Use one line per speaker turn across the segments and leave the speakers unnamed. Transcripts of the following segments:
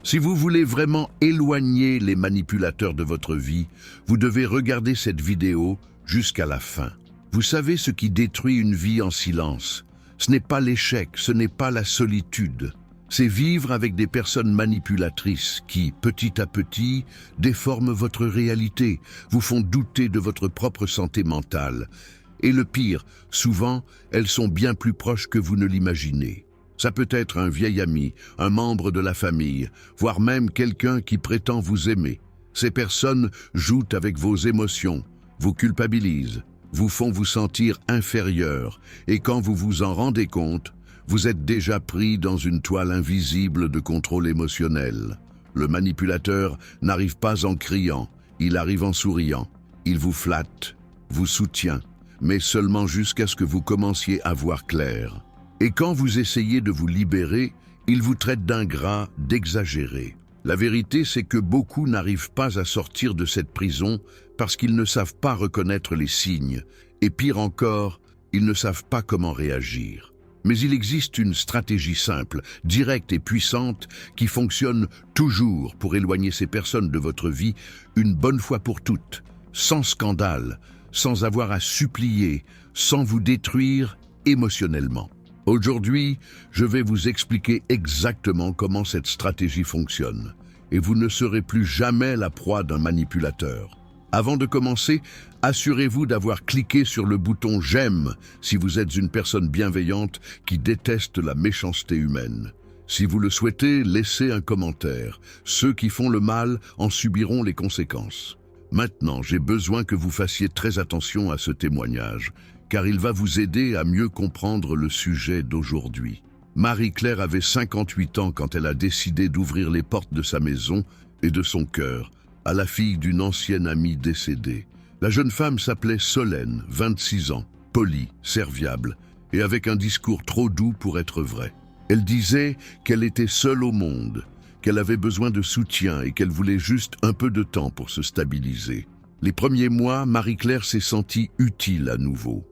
Si vous voulez vraiment éloigner les manipulateurs de votre vie, vous devez regarder cette vidéo jusqu'à la fin. Vous savez ce qui détruit une vie en silence? Ce n'est pas l'échec, ce n'est pas la solitude. C'est vivre avec des personnes manipulatrices qui, petit à petit, déforment votre réalité, vous font douter de votre propre santé mentale. Et le pire, souvent, elles sont bien plus proches que vous ne l'imaginez. Ça peut être un vieil ami, un membre de la famille, voire même quelqu'un qui prétend vous aimer. Ces personnes jouent avec vos émotions, vous culpabilisent, vous font vous sentir inférieur, et quand vous vous en rendez compte, vous êtes déjà pris dans une toile invisible de contrôle émotionnel. Le manipulateur n'arrive pas en criant, il arrive en souriant. Il vous flatte, vous soutient, mais seulement jusqu'à ce que vous commenciez à voir clair. Et quand vous essayez de vous libérer, il vous traite d'ingrat, d'exagéré. La vérité, c'est que beaucoup n'arrivent pas à sortir de cette prison parce qu'ils ne savent pas reconnaître les signes. Et pire encore, ils ne savent pas comment réagir. Mais il existe une stratégie simple, directe et puissante qui fonctionne toujours pour éloigner ces personnes de votre vie une bonne fois pour toutes, sans scandale, sans avoir à supplier, sans vous détruire émotionnellement. Aujourd'hui, je vais vous expliquer exactement comment cette stratégie fonctionne, et vous ne serez plus jamais la proie d'un manipulateur. Avant de commencer, assurez-vous d'avoir cliqué sur le bouton « J'aime » si vous êtes une personne bienveillante qui déteste la méchanceté humaine. Si vous le souhaitez, laissez un commentaire. Ceux qui font le mal en subiront les conséquences. Maintenant, j'ai besoin que vous fassiez très attention à ce témoignage, car il va vous aider à mieux comprendre le sujet d'aujourd'hui. Marie-Claire avait 58 ans quand elle a décidé d'ouvrir les portes de sa maison et de son cœur à la fille d'une ancienne amie décédée. La jeune femme s'appelait Solène, 26 ans, polie, serviable, et avec un discours trop doux pour être vrai. Elle disait qu'elle était seule au monde, qu'elle avait besoin de soutien et qu'elle voulait juste un peu de temps pour se stabiliser. Les premiers mois, Marie-Claire s'est sentie utile à nouveau.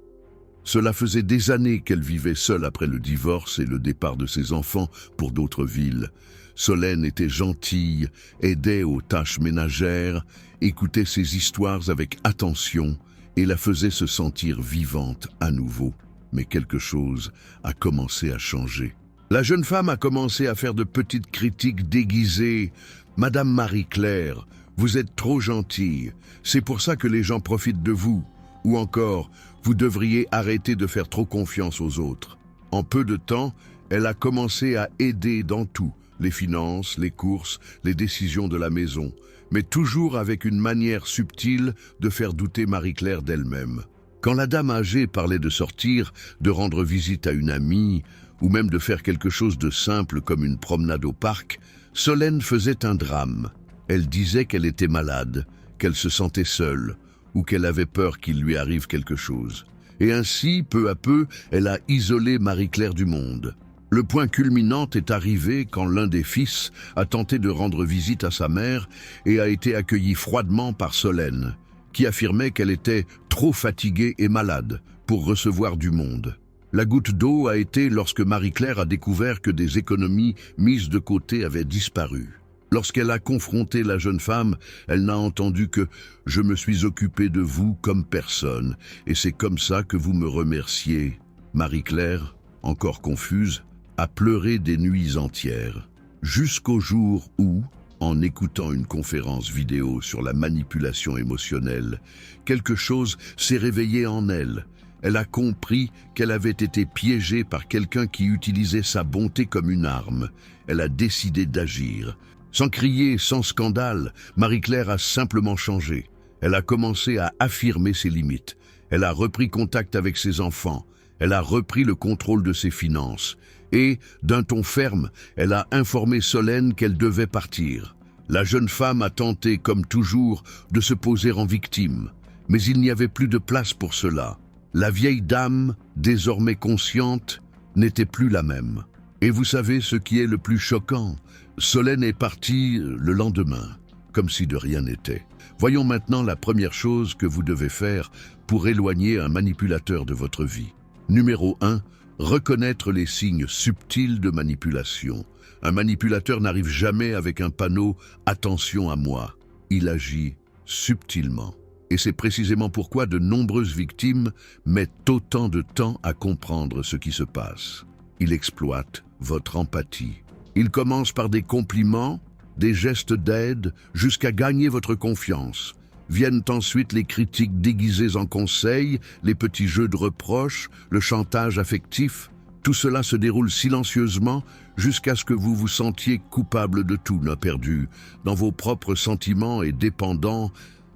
Cela faisait des années qu'elle vivait seule après le divorce et le départ de ses enfants pour d'autres villes. Solène était gentille, aidait aux tâches ménagères, écoutait ses histoires avec attention et la faisait se sentir vivante à nouveau. Mais quelque chose a commencé à changer. La jeune femme a commencé à faire de petites critiques déguisées. « Madame Marie-Claire, vous êtes trop gentille, c'est pour ça que les gens profitent de vous. » Ou encore, vous devriez arrêter de faire trop confiance aux autres. En peu de temps, elle a commencé à aider dans tout, les finances, les courses, les décisions de la maison, mais toujours avec une manière subtile de faire douter Marie-Claire d'elle-même. Quand la dame âgée parlait de sortir, de rendre visite à une amie, ou même de faire quelque chose de simple comme une promenade au parc, Solène faisait un drame. Elle disait qu'elle était malade, qu'elle se sentait seule, ou qu'elle avait peur qu'il lui arrive quelque chose. Et ainsi, peu à peu, elle a isolé Marie-Claire du monde. Le point culminant est arrivé quand l'un des fils a tenté de rendre visite à sa mère et a été accueilli froidement par Solène, qui affirmait qu'elle était trop fatiguée et malade pour recevoir du monde. La goutte d'eau a été lorsque Marie-Claire a découvert que des économies mises de côté avaient disparu. Lorsqu'elle a confronté la jeune femme, elle n'a entendu que « Je me suis occupé de vous comme personne, et c'est comme ça que vous me remerciez. » Marie-Claire, encore confuse, a pleuré des nuits entières, jusqu'au jour où, en écoutant une conférence vidéo sur la manipulation émotionnelle, quelque chose s'est réveillé en elle. Elle a compris qu'elle avait été piégée par quelqu'un qui utilisait sa bonté comme une arme. Elle a décidé d'agir. Sans crier, sans scandale, Marie-Claire a simplement changé. Elle a commencé à affirmer ses limites. Elle a repris contact avec ses enfants. Elle a repris le contrôle de ses finances. Et, d'un ton ferme, elle a informé Solène qu'elle devait partir. La jeune femme a tenté, comme toujours, de se poser en victime. Mais il n'y avait plus de place pour cela. La vieille dame, désormais consciente, n'était plus la même. Et vous savez ce qui est le plus choquant ? Solène est partie le lendemain, comme si de rien n'était. Voyons maintenant la première chose que vous devez faire pour éloigner un manipulateur de votre vie. Numéro 1, Reconnaître les signes subtils de manipulation. Un manipulateur n'arrive jamais avec un panneau « Attention à moi ». Il agit subtilement. Et c'est précisément pourquoi de nombreuses victimes mettent autant de temps à comprendre ce qui se passe. Il exploite votre empathie. Il commence par des compliments, des gestes d'aide, jusqu'à gagner votre confiance. Viennent ensuite les critiques déguisées en conseils, les petits jeux de reproches, le chantage affectif. Tout cela se déroule silencieusement jusqu'à ce que vous vous sentiez coupable de tout, non perdu, dans vos propres sentiments et dépendant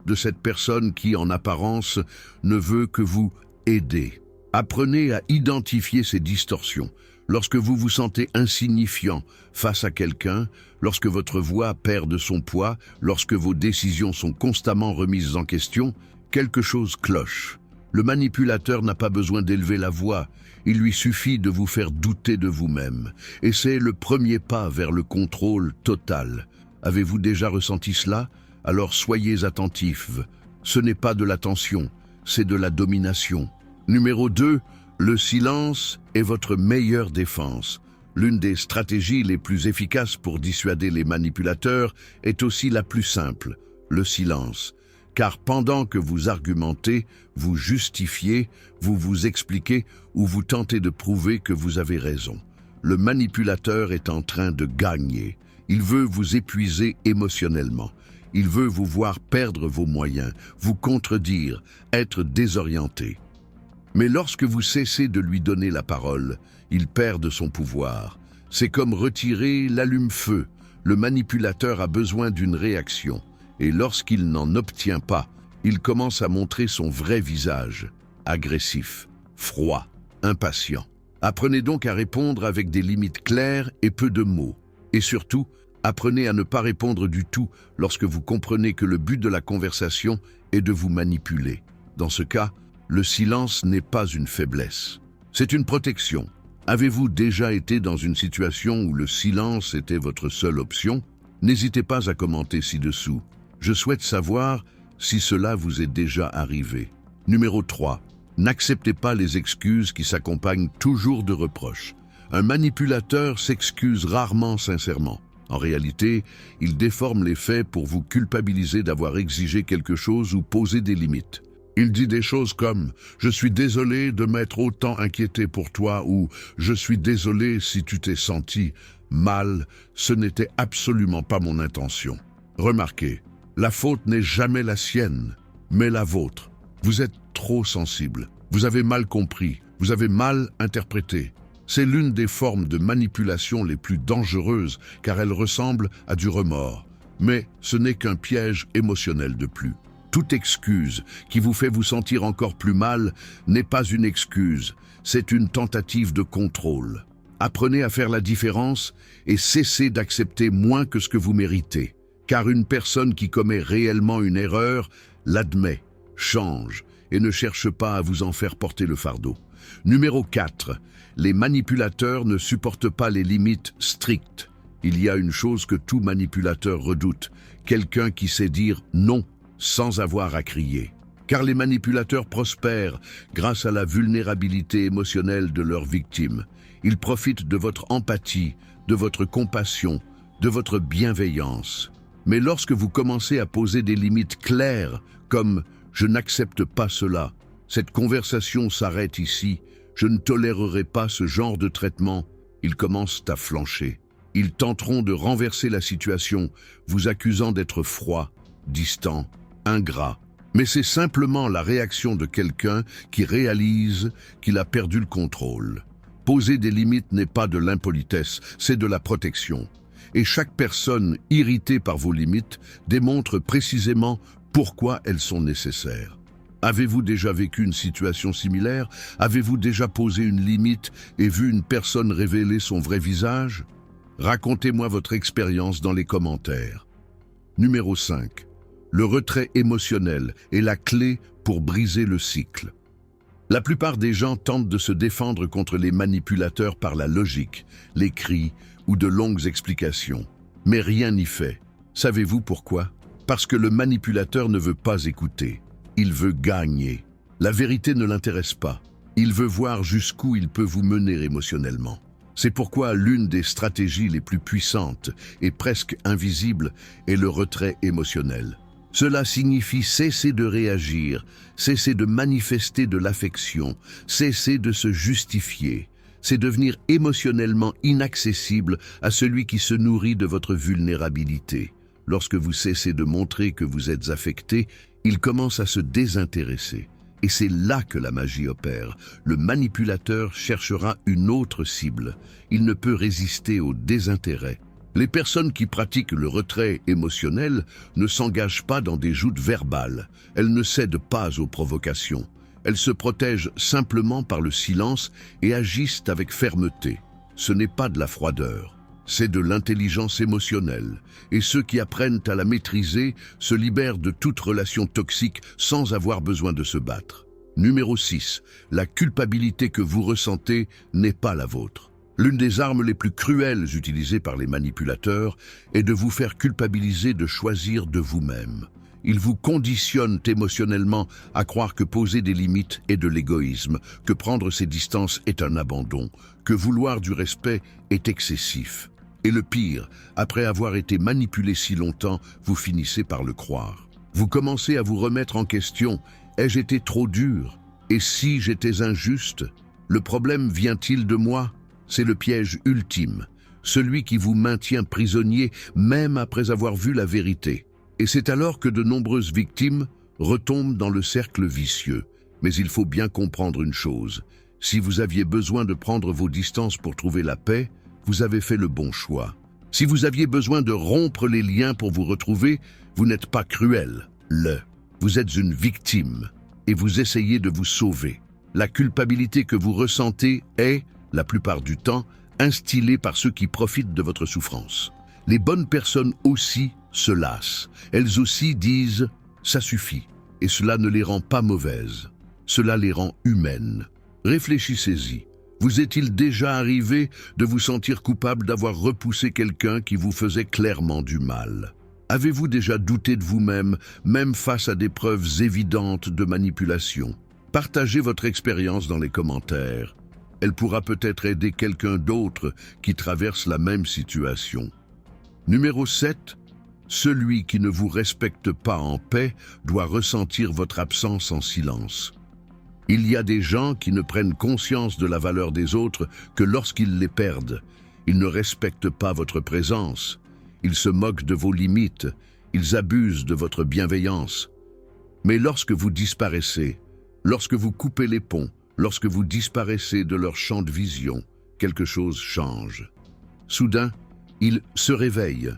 de cette personne qui, en apparence, ne veut que vous aider. Apprenez à identifier ces distorsions. Lorsque vous vous sentez insignifiant face à quelqu'un, lorsque votre voix perd de son poids, lorsque vos décisions sont constamment remises en question, quelque chose cloche. Le manipulateur n'a pas besoin d'élever la voix, il lui suffit de vous faire douter de vous-même. Et c'est le premier pas vers le contrôle total. Avez-vous déjà ressenti cela? Alors soyez attentifs. Ce n'est pas de l'attention, c'est de la domination. Numéro 2, le silence est votre meilleure défense. L'une des stratégies les plus efficaces pour dissuader les manipulateurs est aussi la plus simple, le silence. Car pendant que vous argumentez, vous justifiez, vous vous expliquez ou vous tentez de prouver que vous avez raison, le manipulateur est en train de gagner. Il veut vous épuiser émotionnellement. Il veut vous voir perdre vos moyens, vous contredire, être désorienté. Mais lorsque vous cessez de lui donner la parole, il perd de son pouvoir. C'est comme retirer l'allume-feu. Le manipulateur a besoin d'une réaction. Et lorsqu'il n'en obtient pas, il commence à montrer son vrai visage, agressif, froid, impatient. Apprenez donc à répondre avec des limites claires et peu de mots. Et surtout, apprenez à ne pas répondre du tout lorsque vous comprenez que le but de la conversation est de vous manipuler. Dans ce cas, le silence n'est pas une faiblesse, c'est une protection. Avez-vous déjà été dans une situation où le silence était votre seule option? N'hésitez pas à commenter ci-dessous. Je souhaite savoir si cela vous est déjà arrivé. Numéro 3. N'acceptez pas les excuses qui s'accompagnent toujours de reproches. Un manipulateur s'excuse rarement sincèrement. En réalité, il déforme les faits pour vous culpabiliser d'avoir exigé quelque chose ou posé des limites. Il dit des choses comme « Je suis désolé de m'être autant inquiété pour toi » ou « Je suis désolé si tu t'es senti mal, ce n'était absolument pas mon intention. » Remarquez, la faute n'est jamais la sienne, mais la vôtre. Vous êtes trop sensible, vous avez mal compris, vous avez mal interprété. C'est l'une des formes de manipulation les plus dangereuses car elle ressemble à du remords. Mais ce n'est qu'un piège émotionnel de plus. Toute excuse qui vous fait vous sentir encore plus mal n'est pas une excuse, c'est une tentative de contrôle. Apprenez à faire la différence et cessez d'accepter moins que ce que vous méritez. Car une personne qui commet réellement une erreur l'admet, change et ne cherche pas à vous en faire porter le fardeau. Numéro 4. Les manipulateurs ne supportent pas les limites strictes. Il y a une chose que tout manipulateur redoute, quelqu'un qui sait dire non sans avoir à crier. Car les manipulateurs prospèrent grâce à la vulnérabilité émotionnelle de leurs victimes. Ils profitent de votre empathie, de votre compassion, de votre bienveillance. Mais lorsque vous commencez à poser des limites claires, comme « je n'accepte pas cela », cette conversation s'arrête ici, je ne tolérerai pas ce genre de traitement, ils commencent à flancher. Ils tenteront de renverser la situation, vous accusant d'être froid, distant, ingrat. Mais c'est simplement la réaction de quelqu'un qui réalise qu'il a perdu le contrôle. Poser des limites n'est pas de l'impolitesse, c'est de la protection. Et chaque personne irritée par vos limites démontre précisément pourquoi elles sont nécessaires. Avez-vous déjà vécu une situation similaire? Avez-vous déjà posé une limite et vu une personne révéler son vrai visage? Racontez-moi votre expérience dans les commentaires. Numéro 5. Le retrait émotionnel est la clé pour briser le cycle. La plupart des gens tentent de se défendre contre les manipulateurs par la logique, les cris ou de longues explications. Mais rien n'y fait. Savez-vous pourquoi? Parce que le manipulateur ne veut pas écouter. Il veut gagner. La vérité ne l'intéresse pas. Il veut voir jusqu'où il peut vous mener émotionnellement. C'est pourquoi l'une des stratégies les plus puissantes et presque invisibles est le retrait émotionnel. Cela signifie cesser de réagir, cesser de manifester de l'affection, cesser de se justifier. C'est devenir émotionnellement inaccessible à celui qui se nourrit de votre vulnérabilité. Lorsque vous cessez de montrer que vous êtes affecté, il commence à se désintéresser. Et c'est là que la magie opère. Le manipulateur cherchera une autre cible. Il ne peut résister au désintérêt. Les personnes qui pratiquent le retrait émotionnel ne s'engagent pas dans des joutes verbales. Elles ne cèdent pas aux provocations. Elles se protègent simplement par le silence et agissent avec fermeté. Ce n'est pas de la froideur, c'est de l'intelligence émotionnelle. Et ceux qui apprennent à la maîtriser se libèrent de toute relation toxique sans avoir besoin de se battre. Numéro 6. La culpabilité que vous ressentez n'est pas la vôtre. L'une des armes les plus cruelles utilisées par les manipulateurs est de vous faire culpabiliser de choisir de vous-même. Ils vous conditionnent émotionnellement à croire que poser des limites est de l'égoïsme, que prendre ses distances est un abandon, que vouloir du respect est excessif. Et le pire, après avoir été manipulé si longtemps, vous finissez par le croire. Vous commencez à vous remettre en question. Ai-je été trop dur? Et si j'étais injuste? Le problème vient-il de moi? C'est le piège ultime, celui qui vous maintient prisonnier même après avoir vu la vérité. Et c'est alors que de nombreuses victimes retombent dans le cercle vicieux. Mais il faut bien comprendre une chose. Si vous aviez besoin de prendre vos distances pour trouver la paix, vous avez fait le bon choix. Si vous aviez besoin de rompre les liens pour vous retrouver, vous n'êtes pas cruel. Vous êtes une victime et vous essayez de vous sauver. La culpabilité que vous ressentez est, la plupart du temps, instillée par ceux qui profitent de votre souffrance. Les bonnes personnes aussi se lassent. Elles aussi disent « ça suffit » et cela ne les rend pas mauvaises. Cela les rend humaines. Réfléchissez-y. Vous est-il déjà arrivé de vous sentir coupable d'avoir repoussé quelqu'un qui vous faisait clairement du mal? Avez-vous déjà douté de vous-même, même face à des preuves évidentes de manipulation? Partagez votre expérience dans les commentaires. Elle pourra peut-être aider quelqu'un d'autre qui traverse la même situation. Numéro 7. Celui qui ne vous respecte pas en paix doit ressentir votre absence en silence. Il y a des gens qui ne prennent conscience de la valeur des autres que lorsqu'ils les perdent. Ils ne respectent pas votre présence. Ils se moquent de vos limites. Ils abusent de votre bienveillance. Mais lorsque vous disparaissez, lorsque vous coupez les ponts, lorsque vous disparaissez de leur champ de vision, quelque chose change. Soudain, ils se réveillent.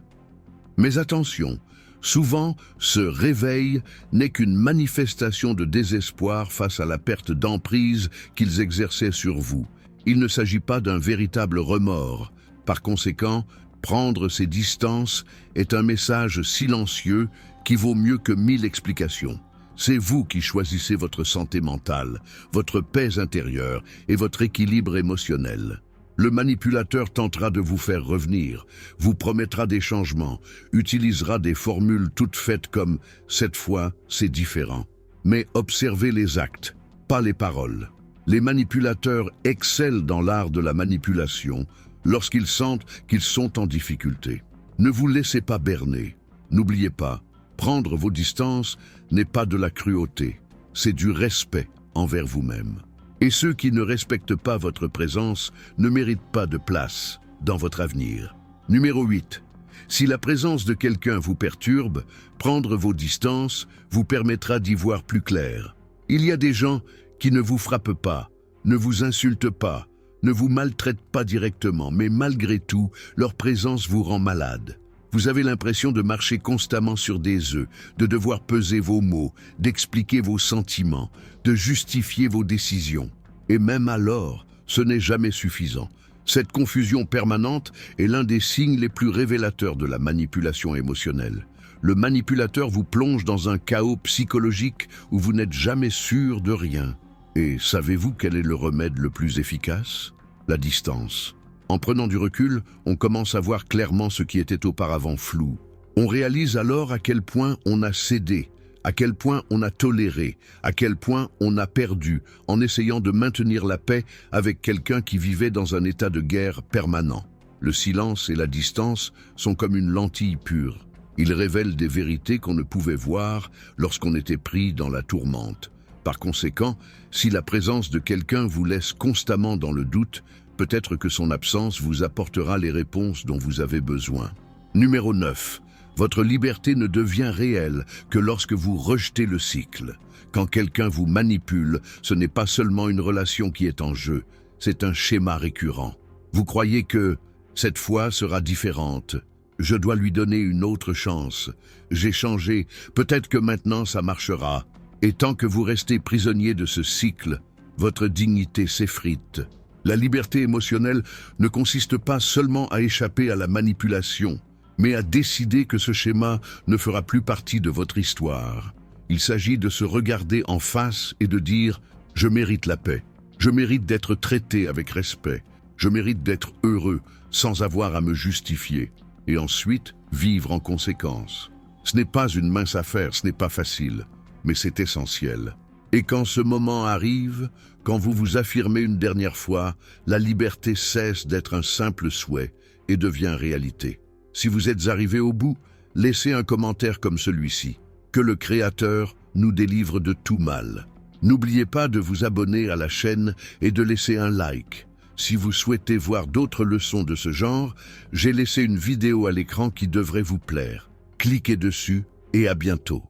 Mais attention, souvent, ce réveil n'est qu'une manifestation de désespoir face à la perte d'emprise qu'ils exerçaient sur vous. Il ne s'agit pas d'un véritable remords. Par conséquent, prendre ses distances est un message silencieux qui vaut mieux que 1000 explications. C'est vous qui choisissez votre santé mentale, votre paix intérieure et votre équilibre émotionnel. Le manipulateur tentera de vous faire revenir, vous promettra des changements, utilisera des formules toutes faites comme « cette fois, c'est différent ». Mais observez les actes, pas les paroles. Les manipulateurs excellent dans l'art de la manipulation lorsqu'ils sentent qu'ils sont en difficulté. Ne vous laissez pas berner. N'oubliez pas, prendre vos distances n'est pas de la cruauté, c'est du respect envers vous-même. Et ceux qui ne respectent pas votre présence ne méritent pas de place dans votre avenir. Numéro 8. Si la présence de quelqu'un vous perturbe, prendre vos distances vous permettra d'y voir plus clair. Il y a des gens qui ne vous frappent pas, ne vous insultent pas, ne vous maltraitent pas directement, mais malgré tout, leur présence vous rend malade. Vous avez l'impression de marcher constamment sur des œufs, de devoir peser vos mots, d'expliquer vos sentiments, de justifier vos décisions. Et même alors, ce n'est jamais suffisant. Cette confusion permanente est l'un des signes les plus révélateurs de la manipulation émotionnelle. Le manipulateur vous plonge dans un chaos psychologique où vous n'êtes jamais sûr de rien. Et savez-vous quel est le remède le plus efficace? La distance. En prenant du recul, on commence à voir clairement ce qui était auparavant flou. On réalise alors à quel point on a cédé, à quel point on a toléré, à quel point on a perdu en essayant de maintenir la paix avec quelqu'un qui vivait dans un état de guerre permanent. Le silence et la distance sont comme une lentille pure. Ils révèlent des vérités qu'on ne pouvait voir lorsqu'on était pris dans la tourmente. Par conséquent, si la présence de quelqu'un vous laisse constamment dans le doute, peut-être que son absence vous apportera les réponses dont vous avez besoin. Numéro 9. Votre liberté ne devient réelle que lorsque vous rejetez le cycle. Quand quelqu'un vous manipule, ce n'est pas seulement une relation qui est en jeu, c'est un schéma récurrent. Vous croyez que cette fois sera différente. Je dois lui donner une autre chance. J'ai changé, peut-être que maintenant ça marchera. Et tant que vous restez prisonnier de ce cycle, votre dignité s'effrite. La liberté émotionnelle ne consiste pas seulement à échapper à la manipulation, mais à décider que ce schéma ne fera plus partie de votre histoire. Il s'agit de se regarder en face et de dire « Je mérite la paix, je mérite d'être traité avec respect, je mérite d'être heureux sans avoir à me justifier. » Et ensuite, vivre en conséquence. Ce n'est pas une mince affaire, ce n'est pas facile, mais c'est essentiel. Et quand ce moment arrive, quand vous vous affirmez une dernière fois, la liberté cesse d'être un simple souhait et devient réalité. Si vous êtes arrivé au bout, laissez un commentaire comme celui-ci. Que le Créateur nous délivre de tout mal. N'oubliez pas de vous abonner à la chaîne et de laisser un like. Si vous souhaitez voir d'autres leçons de ce genre, j'ai laissé une vidéo à l'écran qui devrait vous plaire. Cliquez dessus et à bientôt.